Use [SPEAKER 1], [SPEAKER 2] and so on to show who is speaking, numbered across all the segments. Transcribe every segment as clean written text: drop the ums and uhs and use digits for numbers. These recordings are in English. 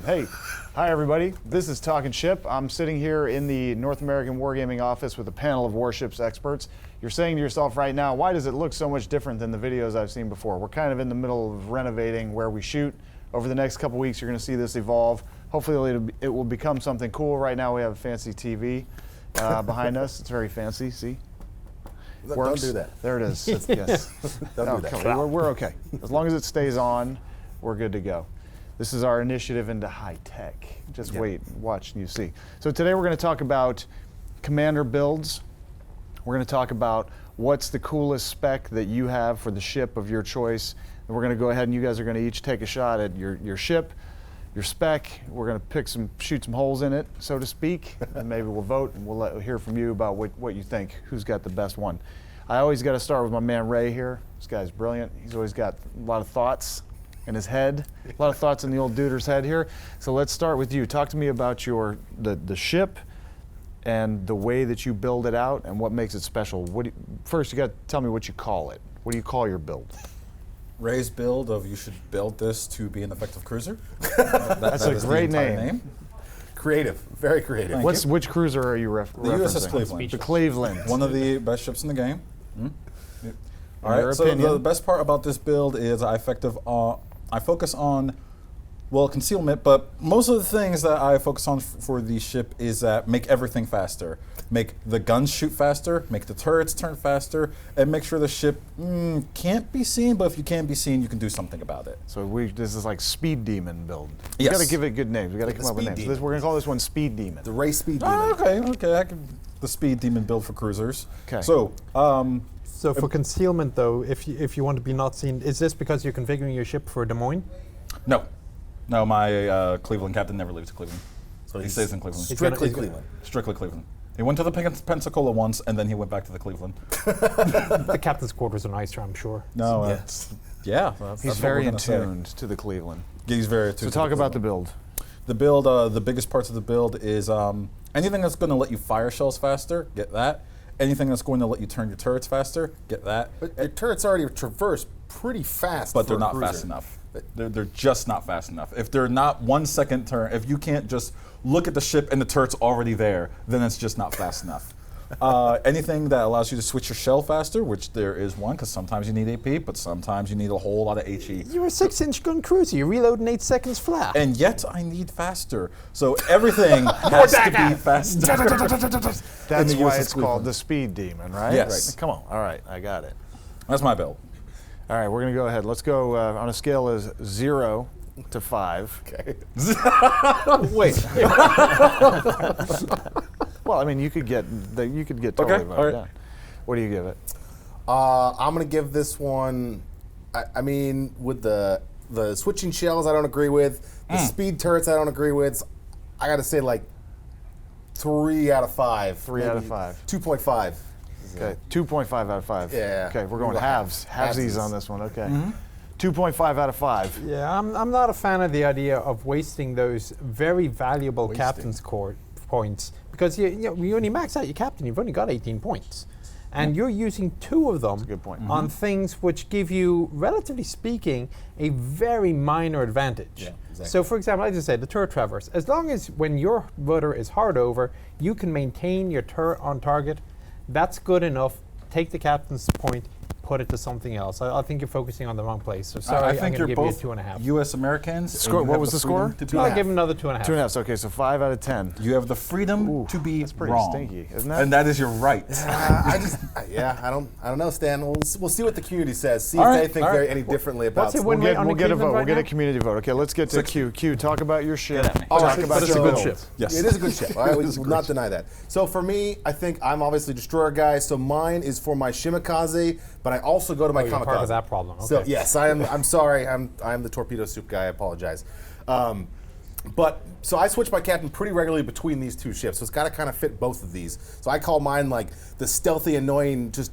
[SPEAKER 1] Hey, hi everybody. This is Talkin Ship. I'm sitting here in the North American Wargaming office with a panel of Warships experts. You're saying to yourself right now, why does it look so much different than the videos I've seen before? We're kind of in the middle of renovating where we shoot. Over the next couple weeks, you're going to see this evolve. Hopefully it will become something cool. Right now we have a fancy TV behind us. It's very fancy, see?
[SPEAKER 2] Don't
[SPEAKER 1] Works.
[SPEAKER 2] do that.
[SPEAKER 1] There it is. Yes.
[SPEAKER 2] Don't do that.
[SPEAKER 1] We're okay. As long as it stays on, we're good to go. This is our initiative into high tech. Just wait, watch, and you see. So today we're going to talk about commander builds. We're going to talk about what's the coolest spec that you have for the ship of your choice. And we're going to go ahead and you guys are going to each take a shot at your ship, your spec. We're going to shoot some holes in it, so to speak, and maybe we'll vote and we'll hear from you about what you think, who's got the best one. I always got to start with my man Ray here. This guy's brilliant. He's always got a lot of thoughts in his head, a lot of thoughts in the old duder's head here. So let's start with you. Talk to me about the ship and the way that you build it out and what makes it special. First, you got to tell me what you call it. What do you call your build?
[SPEAKER 3] Ray's build of you should build this to be an effective cruiser.
[SPEAKER 1] That's a great name.
[SPEAKER 2] Creative, very creative.
[SPEAKER 1] Which cruiser are you referencing?
[SPEAKER 3] The USS Cleveland.
[SPEAKER 1] The Cleveland.
[SPEAKER 3] One of the best ships in the game. All
[SPEAKER 1] In your
[SPEAKER 3] right, so
[SPEAKER 1] opinion?
[SPEAKER 3] the best part about this build is I focus on, well, concealment, but most of the things that I focus on for the ship is that make everything faster. Make the guns shoot faster, make the turrets turn faster, and make sure the ship can't be seen, but if you can be seen, you can do something about it.
[SPEAKER 1] So this is like Speed Demon build.
[SPEAKER 3] Yes.
[SPEAKER 1] We got to give it good names. We got to come up with names. We're going to call this one Speed Demon.
[SPEAKER 2] The Ray Speed Demon.
[SPEAKER 3] Okay, the Speed Demon build for cruisers.
[SPEAKER 1] Okay.
[SPEAKER 3] So,
[SPEAKER 4] So for concealment though, if you want to be not seen, is this because you're configuring your ship for Des Moines?
[SPEAKER 3] no, my Cleveland captain never leaves Cleveland.
[SPEAKER 2] So
[SPEAKER 3] He stays in Cleveland.
[SPEAKER 2] Strictly
[SPEAKER 4] He's gonna-
[SPEAKER 2] Cleveland.
[SPEAKER 3] Strictly Cleveland. He went to the Pensacola once, and then he went back to the Cleveland.
[SPEAKER 4] The captain's quarters are nicer, I'm sure.
[SPEAKER 3] No,
[SPEAKER 2] Yes.
[SPEAKER 3] yeah.
[SPEAKER 1] He's very in tuned to the Cleveland.
[SPEAKER 3] He's very
[SPEAKER 1] So talk about the build.
[SPEAKER 3] The build, the biggest parts of the build is anything that's going to let you fire shells faster, get that. Anything that's going to let you turn your turrets faster, get that.
[SPEAKER 2] But your turrets already traverse pretty fast.
[SPEAKER 3] But
[SPEAKER 2] for
[SPEAKER 3] they're
[SPEAKER 2] a
[SPEAKER 3] not
[SPEAKER 2] cruiser.
[SPEAKER 3] fast enough. They're just not fast enough. If they're not 1 second turn, if you can't just look at the ship and the turret's already there, then it's just not fast enough. Anything that allows you to switch your shell faster, which there is one, because sometimes you need AP, but sometimes you need a whole lot of HE.
[SPEAKER 4] You're a 6-inch gun cruiser. You reload in 8 seconds flat.
[SPEAKER 3] And yet I need faster. So everything has to be faster.
[SPEAKER 1] That's
[SPEAKER 3] in the
[SPEAKER 1] why
[SPEAKER 3] USS
[SPEAKER 1] it's called the Speed Demon, right?
[SPEAKER 3] Yes.
[SPEAKER 1] Right. Come on. All right, I got it.
[SPEAKER 3] That's my build.
[SPEAKER 1] All right, we're going to go ahead. Let's go on a scale of 0 to 5.
[SPEAKER 2] Okay.
[SPEAKER 1] Wait. Well, I mean, you could get totally
[SPEAKER 3] Okay,
[SPEAKER 1] voted
[SPEAKER 3] all right.
[SPEAKER 1] down. What do you give it?
[SPEAKER 2] I'm gonna give this one. I mean, with the switching shells, I don't agree with. The speed turrets, I don't agree with. I got to say like 3 out of 5.
[SPEAKER 1] 3 out of 5.
[SPEAKER 2] 2.5.
[SPEAKER 1] Okay, 2.5 out of 5.
[SPEAKER 2] Yeah.
[SPEAKER 1] Okay, we're going
[SPEAKER 2] We'll go
[SPEAKER 1] halvesies
[SPEAKER 2] halvesies.
[SPEAKER 1] on this one. Okay. 2.5 out of 5.
[SPEAKER 4] Yeah, I'm not a fan of the idea of wasting those very valuable captain's points because you only max out your captain. You've only got 18 points, and you're using 2 of them
[SPEAKER 1] good point.
[SPEAKER 4] on things which give you, relatively speaking, a very minor advantage.
[SPEAKER 2] Yeah, exactly.
[SPEAKER 4] So, for example, as I said, the turret traverse. As long as when your rudder is hard over, you can maintain your turret on target. That's good enough. Take the captain's point, put it to something else. I think you're focusing on the wrong place. So sorry,
[SPEAKER 3] I
[SPEAKER 4] I'm
[SPEAKER 3] think
[SPEAKER 4] going to
[SPEAKER 3] you're
[SPEAKER 4] give you a
[SPEAKER 3] both
[SPEAKER 4] 2.5.
[SPEAKER 3] U.S. Americans. and
[SPEAKER 1] Score-
[SPEAKER 3] you
[SPEAKER 1] what
[SPEAKER 3] have
[SPEAKER 1] was the
[SPEAKER 3] freedom
[SPEAKER 1] score?
[SPEAKER 3] to do
[SPEAKER 4] I'll
[SPEAKER 3] that.
[SPEAKER 4] give him another 2.5.
[SPEAKER 1] 2.5. Okay, so 5 out of 10.
[SPEAKER 3] You have the freedom to be
[SPEAKER 1] that's pretty
[SPEAKER 3] wrong.
[SPEAKER 1] stinky, isn't that?
[SPEAKER 3] And that is your right.
[SPEAKER 2] I don't know, Stan. We'll see what the community says. See
[SPEAKER 3] All
[SPEAKER 2] if
[SPEAKER 3] right,
[SPEAKER 2] they think
[SPEAKER 3] all right.
[SPEAKER 2] any differently about.
[SPEAKER 4] What's it
[SPEAKER 1] We'll
[SPEAKER 4] win rate on
[SPEAKER 1] get
[SPEAKER 4] the
[SPEAKER 1] a
[SPEAKER 4] Cleveland
[SPEAKER 1] vote.
[SPEAKER 4] right
[SPEAKER 1] We'll get a
[SPEAKER 4] now?
[SPEAKER 1] community vote. Okay, let's get to Q. Q, talk about your ship.
[SPEAKER 2] All
[SPEAKER 1] Talk
[SPEAKER 2] right,
[SPEAKER 1] about
[SPEAKER 4] but it's a
[SPEAKER 1] your
[SPEAKER 4] good
[SPEAKER 1] build.
[SPEAKER 4] ship.
[SPEAKER 3] Yes.
[SPEAKER 2] It is a good ship. I will not deny that. So for me, I think I'm obviously a destroyer guy. So mine is for my Shimikaze, but I also go to my
[SPEAKER 4] you're
[SPEAKER 2] kamikaze.
[SPEAKER 4] part of that problem,
[SPEAKER 2] So
[SPEAKER 4] okay.
[SPEAKER 2] yes, I'm sorry. I'm the torpedo soup guy. I apologize. But so I switch my captain pretty regularly between these 2 ships. So it's got to kind of fit both of these. So I call mine like the stealthy, annoying, just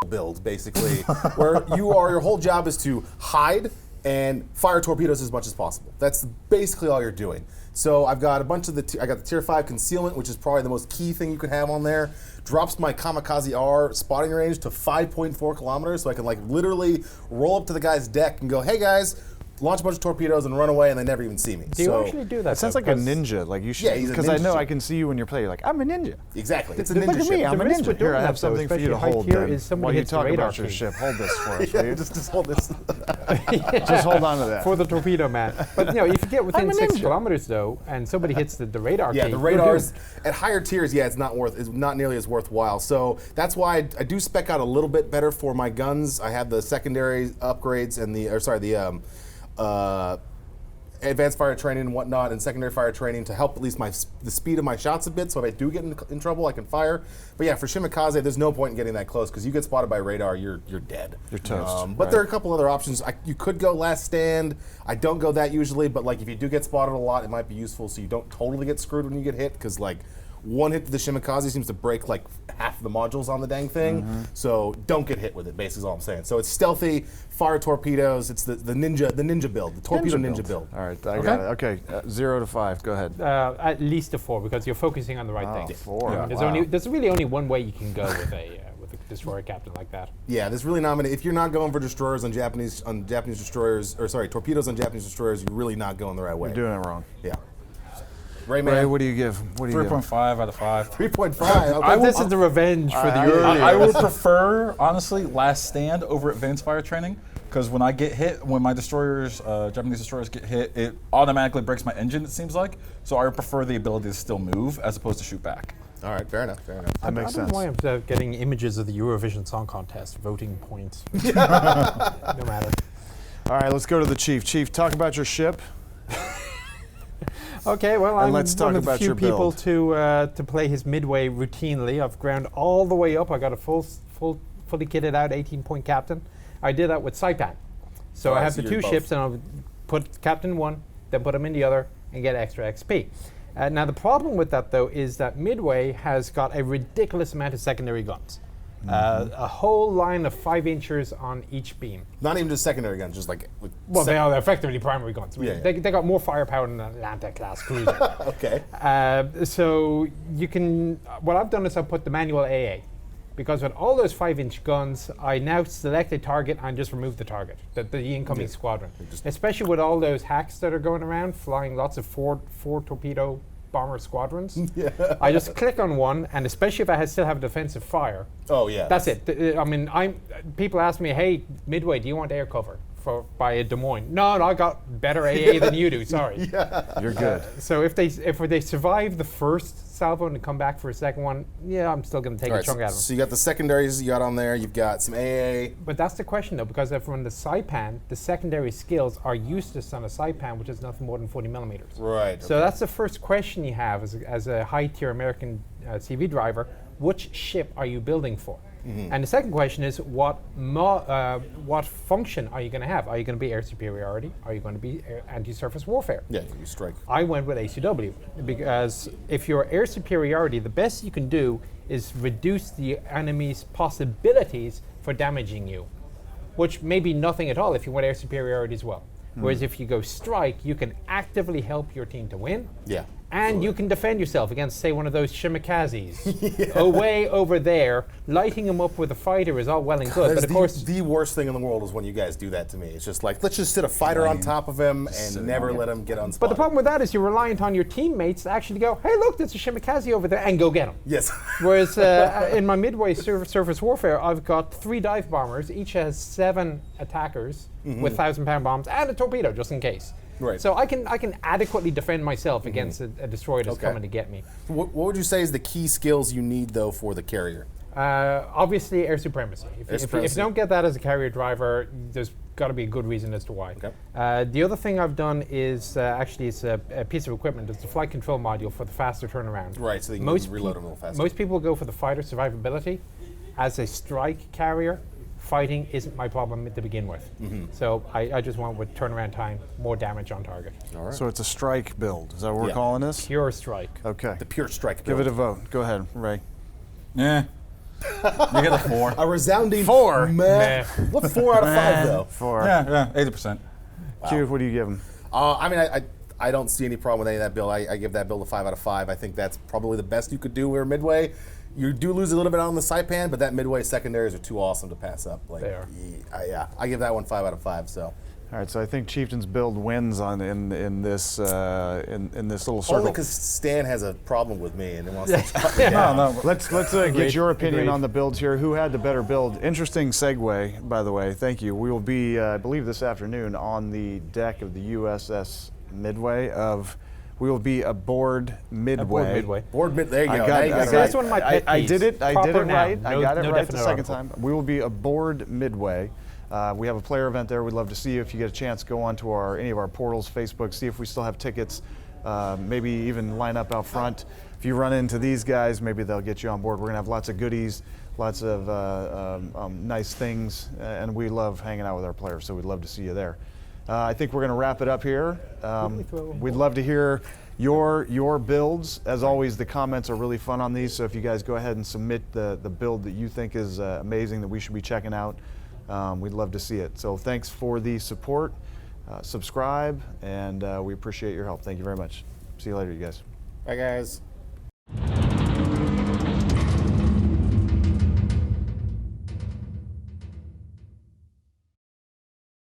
[SPEAKER 2] build basically, where your whole job is to hide and fire torpedoes as much as possible. That's basically all you're doing. So I've got a bunch of I got the tier 5 concealment, which is probably the most key thing you could have on there. Drops my Kamikaze R spotting range to 5.4 kilometers, so I can like literally roll up to the guy's deck and go, "Hey guys, launch a bunch of torpedoes and run away, and they never even see me.
[SPEAKER 4] Do you actually do that?
[SPEAKER 1] It sounds
[SPEAKER 4] though?
[SPEAKER 1] like a
[SPEAKER 4] 'Cause
[SPEAKER 1] ninja. Like you should,
[SPEAKER 2] Yeah, he's a
[SPEAKER 1] because I
[SPEAKER 2] ninja
[SPEAKER 1] know I
[SPEAKER 2] ship.
[SPEAKER 1] can see you when you're playing. You're like, I'm a ninja.
[SPEAKER 2] Exactly. It's a
[SPEAKER 1] Look
[SPEAKER 2] ninja
[SPEAKER 1] at
[SPEAKER 2] ship.
[SPEAKER 1] me, I'm
[SPEAKER 4] The
[SPEAKER 1] a
[SPEAKER 4] risk
[SPEAKER 1] ninja.
[SPEAKER 4] with
[SPEAKER 1] Here,
[SPEAKER 4] doing
[SPEAKER 1] I have
[SPEAKER 4] that, though,
[SPEAKER 1] something for you to
[SPEAKER 4] especially high
[SPEAKER 1] hold.
[SPEAKER 4] tier,
[SPEAKER 1] Then,
[SPEAKER 4] is somebody
[SPEAKER 1] while you
[SPEAKER 4] hits the
[SPEAKER 1] talk
[SPEAKER 4] radar
[SPEAKER 1] about your
[SPEAKER 4] key.
[SPEAKER 1] ship, hold this for us, will you?
[SPEAKER 2] Just hold this.
[SPEAKER 1] Just hold on to that.
[SPEAKER 4] For the torpedo man. But if you get within
[SPEAKER 1] I'm a
[SPEAKER 4] 6
[SPEAKER 1] ninja.
[SPEAKER 4] kilometers though, and somebody hits the radar
[SPEAKER 2] Yeah,
[SPEAKER 4] key,
[SPEAKER 2] the
[SPEAKER 4] you're
[SPEAKER 2] radars
[SPEAKER 4] doomed.
[SPEAKER 2] at higher tiers, it's not nearly as worthwhile. So that's why I do spec out a little bit better for my guns. I have the secondary upgrades and the advanced fire training and whatnot, and secondary fire training to help at least the speed of my shots a bit. So if I do get in trouble, I can fire. But yeah, for Shimikaze, there's no point in getting that close because you get spotted by radar, you're dead.
[SPEAKER 1] You're toast.
[SPEAKER 2] But there are a couple other options. You could go last stand. I don't go that usually, but like if you do get spotted a lot, it might be useful so you don't totally get screwed when you get hit because like one hit to the Shimikaze seems to break like half the modules on the dang thing. So don't get hit with it. Basically, is all I'm saying. So it's stealthy, fire torpedoes. It's the ninja build, the torpedo ninja build.
[SPEAKER 1] All right, I got it. Okay, 0 to 5. Go ahead.
[SPEAKER 4] At least a 4 because you're focusing on the right
[SPEAKER 1] Oh,
[SPEAKER 4] things.
[SPEAKER 1] 4.
[SPEAKER 4] I mean,
[SPEAKER 1] Wow.
[SPEAKER 4] there's really only one way you can go with a destroyer captain like that.
[SPEAKER 2] Yeah, there's really not many. If you're not going for destroyers on Japanese destroyers, or sorry, torpedoes on Japanese destroyers, you're really not going the right way.
[SPEAKER 1] You're doing it wrong.
[SPEAKER 2] Yeah.
[SPEAKER 1] Ray,
[SPEAKER 2] Rayman,
[SPEAKER 1] what do you give? What do you give?
[SPEAKER 3] 3.5 out of 5.
[SPEAKER 2] 3.5.
[SPEAKER 3] I will-
[SPEAKER 4] This is the revenge for the early.
[SPEAKER 3] I would prefer, honestly, last stand over advanced fire training. Because when I get hit, when my destroyers, Japanese destroyers get hit, it automatically breaks my engine, it seems like. So I would prefer the ability to still move as opposed to shoot back.
[SPEAKER 2] All right, fair enough.
[SPEAKER 1] That makes
[SPEAKER 4] I don't
[SPEAKER 1] sense.
[SPEAKER 4] know why I'm getting images of the Eurovision Song Contest voting points. No matter.
[SPEAKER 1] All right, let's go to the chief. Chief, talk about your ship.
[SPEAKER 4] Okay, well,
[SPEAKER 1] And
[SPEAKER 4] I'm
[SPEAKER 1] let's talk
[SPEAKER 4] one of the
[SPEAKER 1] about
[SPEAKER 4] few
[SPEAKER 1] your
[SPEAKER 4] people
[SPEAKER 1] build.
[SPEAKER 4] to play his midway routinely. I've ground all the way up. I got a fully kitted out 18-point captain. I did that with Saipan. So I have
[SPEAKER 2] so
[SPEAKER 4] the
[SPEAKER 2] you're
[SPEAKER 4] two
[SPEAKER 2] both.
[SPEAKER 4] ships, and I'll put captain one, then put him in the other, and get extra XP. Now the problem with that though is that Midway has got a ridiculous amount of secondary guns. A whole line of 5 inches on each beam.
[SPEAKER 2] Not even just secondary guns, just like.
[SPEAKER 4] Well, they are effectively primary guns. I mean,
[SPEAKER 2] Yeah, yeah.
[SPEAKER 4] They got more firepower than an Atlanta-class cruiser.
[SPEAKER 2] Okay.
[SPEAKER 4] So you can. What I've done is I've put the manual AA, because with all those 5-inch guns, I now select a target and just remove the target, the incoming squadron. Especially with all those hacks that are going around, flying lots of four torpedo bomber squadrons. I just click on one, and especially if I still have defensive fire,
[SPEAKER 2] Oh yeah.
[SPEAKER 4] that's it. I mean, people ask me, "Hey, Midway, do you want air cover by a Des Moines?" No, I got better AA than you do. Sorry.
[SPEAKER 1] You're good.
[SPEAKER 4] So if they survive the first salvo and come back for a second one, yeah, I'm still going to take
[SPEAKER 2] All
[SPEAKER 4] a
[SPEAKER 2] right,
[SPEAKER 4] chunk out of them.
[SPEAKER 2] so you got the secondaries you got on there. You've got some AA.
[SPEAKER 4] But that's the question though, because if on the Saipan, the secondary skills are useless on a Saipan, which is nothing more than 40 millimeters.
[SPEAKER 2] Right.
[SPEAKER 4] So that's the first question you have as a high-tier American CV driver. Which ship are you building for? And the second question is, what function are you going to have? Are you going to be air superiority? Are you going to be anti-surface warfare?
[SPEAKER 2] Yeah, you strike.
[SPEAKER 4] I went with ACW because if you're air superiority, the best you can do is reduce the enemy's possibilities for damaging you, which may be nothing at all if you want air superiority as well. Whereas if you go strike, you can actively help your team to win.
[SPEAKER 2] Yeah.
[SPEAKER 4] And you can defend yourself against, say, one of those Shimikazes. Away over there, lighting them up with a fighter is all well and good.
[SPEAKER 2] That's
[SPEAKER 4] But of course,
[SPEAKER 2] the worst thing in the world is when you guys do that to me. It's just like, let's just sit a fighter on top of him and never let him get unspotted.
[SPEAKER 4] but the problem with that is you're reliant on your teammates to actually go, hey, look, there's a Shimikaze over there, and go get him.
[SPEAKER 2] Yes.
[SPEAKER 4] Whereas in my midway surface warfare, I've got 3 dive bombers. Each has 7 attackers with 1,000-pound bombs and a torpedo, just in case.
[SPEAKER 2] Right.
[SPEAKER 4] So I can adequately defend myself against a destroyer that's coming to get me.
[SPEAKER 2] What would you say is the key skills you need, though, for the carrier?
[SPEAKER 4] Obviously, air supremacy. If you don't get that as a carrier driver, there's got to be a good reason as to why.
[SPEAKER 2] Okay.
[SPEAKER 4] The other thing I've done is actually it's a piece of equipment. It's the flight control module for the faster turnaround.
[SPEAKER 2] Right, so you can reload them a little faster.
[SPEAKER 4] Most people go for the fighter survivability. As a strike carrier, fighting isn't my problem to begin with. So I just went with turnaround time, more damage on target.
[SPEAKER 2] All right.
[SPEAKER 1] So it's a strike build. Is that what we're
[SPEAKER 2] Yeah.
[SPEAKER 1] calling this?
[SPEAKER 4] Pure strike.
[SPEAKER 1] Okay.
[SPEAKER 2] The pure strike
[SPEAKER 1] Give
[SPEAKER 2] build.
[SPEAKER 1] it a vote. Go ahead, Ray.
[SPEAKER 3] Yeah. You get a 4.
[SPEAKER 2] A resounding
[SPEAKER 1] 4.
[SPEAKER 2] Meh. What 4 out of 5, though?
[SPEAKER 1] 4.
[SPEAKER 3] Yeah, 80%.
[SPEAKER 1] Q, what do you give him?
[SPEAKER 2] I mean, I don't see any problem with any of that build. I give that build a 5 out of 5. I think that's probably the best you could do with Midway. You do lose a little bit on the Saipan, but that Midway secondaries are too awesome to pass up. Like,
[SPEAKER 4] They are.
[SPEAKER 2] Yeah, I give that one 5 out of 5. So
[SPEAKER 1] All right, so I think Chieftain's build wins on in this little circle.
[SPEAKER 2] Only because Stan has a problem with me and he wants to cut me down.
[SPEAKER 3] No,
[SPEAKER 1] Let's get
[SPEAKER 4] Agreed,
[SPEAKER 1] your opinion
[SPEAKER 4] agreed.
[SPEAKER 1] on the builds here. Who had the better build? Interesting segue, by the way. Thank you. We will be, I believe, this afternoon on the deck of the USS Midway. We will be aboard Midway.
[SPEAKER 4] Aboard Midway.
[SPEAKER 2] Board mid, there you go.
[SPEAKER 1] I
[SPEAKER 2] Now
[SPEAKER 1] got
[SPEAKER 2] you got
[SPEAKER 1] it.
[SPEAKER 2] it
[SPEAKER 4] See,
[SPEAKER 2] right.
[SPEAKER 4] that's one of my pet
[SPEAKER 1] I
[SPEAKER 4] peeves.
[SPEAKER 1] did it. I did
[SPEAKER 4] Proper
[SPEAKER 1] it
[SPEAKER 4] noun.
[SPEAKER 1] right. I
[SPEAKER 4] No-
[SPEAKER 1] got it
[SPEAKER 4] no
[SPEAKER 1] right the
[SPEAKER 4] definite
[SPEAKER 1] second
[SPEAKER 4] article.
[SPEAKER 1] time. We will be aboard Midway. We have a player event there. We'd love to see you. If you get a chance, go on to any of our portals, Facebook, see if we still have tickets. Maybe even line up out front. If you run into these guys, maybe they'll get you on board. We're gonna have lots of goodies, lots of nice things, and we love hanging out with our players. So we'd love to see you there. I think we're gonna wrap it up here. We'd love to hear your builds. As always, the comments are really fun on these. So if you guys go ahead and submit the build that you think is amazing that we should be checking out. We'd love to see it. So thanks for the support. Subscribe, and we appreciate your help. Thank you very much. See you later, you guys.
[SPEAKER 2] Bye, guys.